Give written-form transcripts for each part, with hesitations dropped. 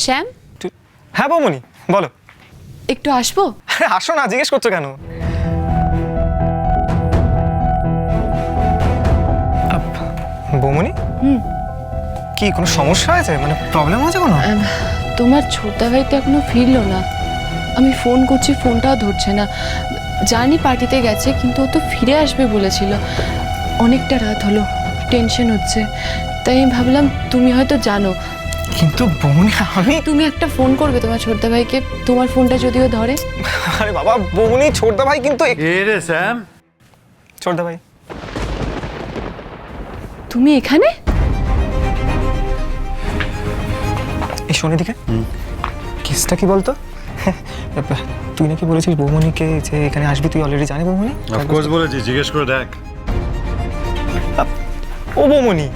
শ্যাম, হ্যাঁ বৌমনি বলো। একটু আসবো? আরে আসো না, জিজ্ঞেস করছো কেন? বৌমনি, কি কোনো সমস্যা হয়েছে, মানে প্রবলেম হয়েছে কোনো? তোমার ছোটদা ভাই তো এখনো ফিরলো না। আমি ফোন করছি, ফোনটাও ধরছে না। জানি পার্টিতে গেছে, কিন্তু ও তো ফিরে আসবে বলেছিল। অনেকটা রাত হলো, টেনশন হচ্ছে। তাই আমি ভাবলাম তুমি হয়তো জানো। কিন্তু বৌমনি তুমি একটা ফোন করবে তোমার ছোটদা ভাইকে, তোমার ফোনটা যদিও ধরে। আরে বাবা বৌমনি, ছোটদা ভাই কিন্তু রে স্যাম, ছোটদা ভাই তুমি এখানে? এই শোন এদিকে, কেসটা কি বলতো? তুই নাকি বলেছিস বৌমনিকে যে এখানে আসবি, তুই অলরেডি জানি বৌমনি? অফকোর্স বলেছি, জিজ্ঞেস করে দেখ। ও বৌমনি,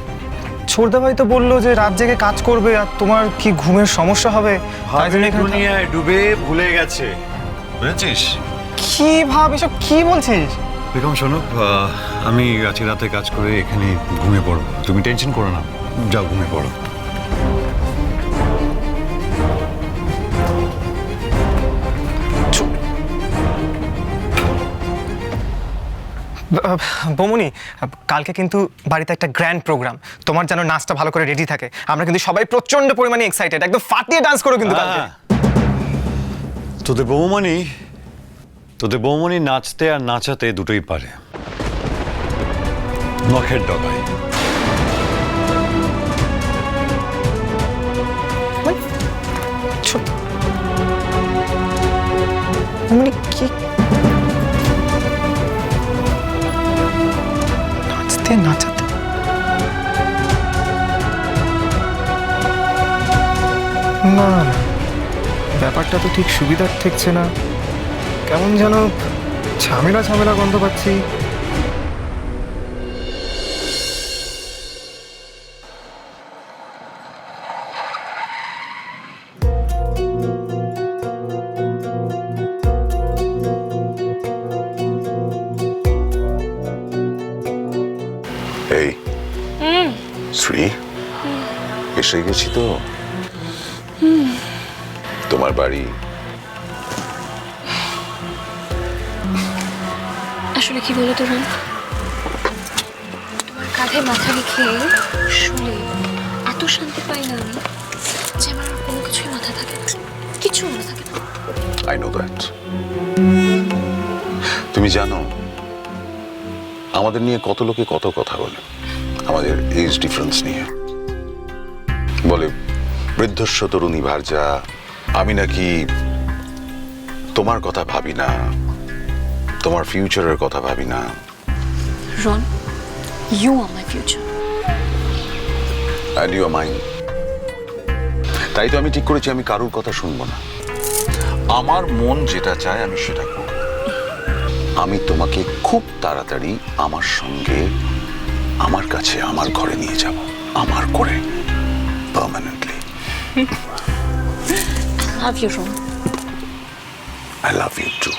ছোটদা ভাই তো বললো যে রাত জেগে কাজ করবে আর তোমার কি ঘুমের সমস্যা হবে, তাই জন্য এখানে দুনিয়ায় ডুবে ভুলে গেছে, বুঝেছিস? কি ভাব, এসব কি বলছিস? বেগম শোনো, আমি আজকে রাতে কাজ করে এখানে ঘুমিয়ে পড়বো, তুমি টেনশন করো না, যাও ঘুমিয়ে পড়ো। বৌমনি, কালকে কিন্তু বাড়িতে একটা গ্র্যান্ড প্রোগ্রাম, তোমার যেন নাচটা ভালো করে রেডি থাকে। আমরা কিন্তু সবাই প্রচন্ড পরিমাণে এক্সাইটেড, একদম ফাটিয়ে ডান্স করো কিন্তু কালকে। তোদের বৌমনি নাচতে আর নাচাতে দুটোই পারে, নখের ডগায়। বৌমনি কি নাচতে নাচাতে? না, ব্যাপারটা তো ঠিক সুবিধার ঠেকছে না, কেমন যেন ঝামেলা ঝামেলা গন্ধ পাচ্ছি। এই শ্রী, এসে গেছি তো। তোমার বাড়ি। আসলে কি বলো তো রোহন, তোমার কাঁধে মাথা রেখে শুলে এত শান্তি পাই না আমি, যে আমার আর কোনো কিছুই মাথা থাকে না, কিছু মনে থাকে না। I know that. তুমি জানো আমাদের নিয়ে কত লোকে কত কথা বলে, আমাদের এজ ডিফারেন্স নিয়ে। বলে বৃদ্ধস্ব তরুণী ভার্যা, আমি নাকি তোমার কথা ভাবি না, তোমার ফিউচারের কথা ভাবি না। Ron, you are my future and you are mine. তাই তো আমি ঠিক করেছি আমি কারুর কথা শুনবো না, আমার মন যেটা চায় আমি সেটা করব। আমি তোমাকে খুব তাড়াতাড়ি আমার সঙ্গে আমার কাছে আমার ঘরে নিয়ে যাব, আমার করে, permanently. Love you Ron. I love you too.